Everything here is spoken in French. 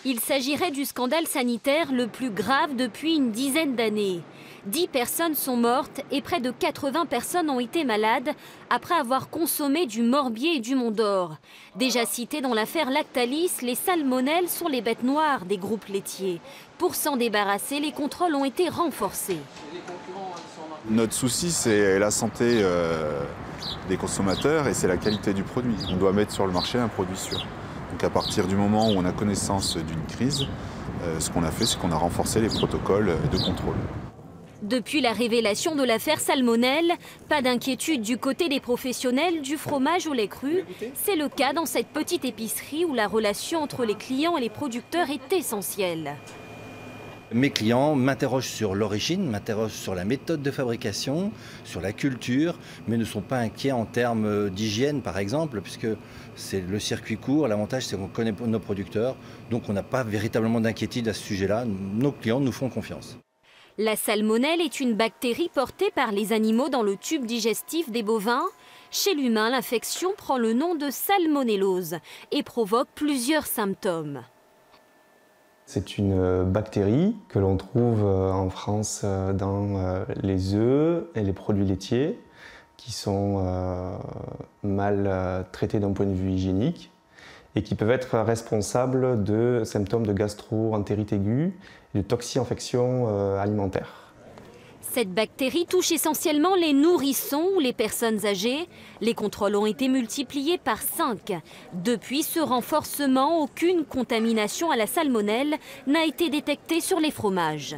Il s'agirait du scandale sanitaire le plus grave depuis une dizaine d'années. 10 personnes sont mortes et près de 80 personnes ont été malades après avoir consommé du morbier et du Mont d'Or. Déjà cités dans l'affaire Lactalis, les salmonelles sont les bêtes noires des groupes laitiers. Pour s'en débarrasser, les contrôles ont été renforcés. Notre souci, c'est la santé des consommateurs et c'est la qualité du produit. On doit mettre sur le marché un produit sûr. Donc à partir du moment où on a connaissance d'une crise, ce qu'on a fait, c'est qu'on a renforcé les protocoles de contrôle. Depuis la révélation de l'affaire Salmonelle, pas d'inquiétude du côté des professionnels du fromage au lait cru. C'est le cas dans cette petite épicerie où la relation entre les clients et les producteurs est essentielle. Mes clients m'interrogent sur l'origine, m'interrogent sur la méthode de fabrication, sur la culture, mais ne sont pas inquiets en termes d'hygiène par exemple, puisque c'est le circuit court. L'avantage, c'est qu'on connaît nos producteurs, donc on n'a pas véritablement d'inquiétude à ce sujet-là. Nos clients nous font confiance. La salmonelle est une bactérie portée par les animaux dans le tube digestif des bovins. Chez l'humain, l'infection prend le nom de salmonellose et provoque plusieurs symptômes. C'est une bactérie que l'on trouve en France dans les œufs et les produits laitiers qui sont mal traités d'un point de vue hygiénique et qui peuvent être responsables de symptômes de gastro-entérite aiguë et de toxi-infection alimentaire. Cette bactérie touche essentiellement les nourrissons ou les personnes âgées. Les contrôles ont été multipliés par 5. Depuis ce renforcement, aucune contamination à la salmonelle n'a été détectée sur les fromages.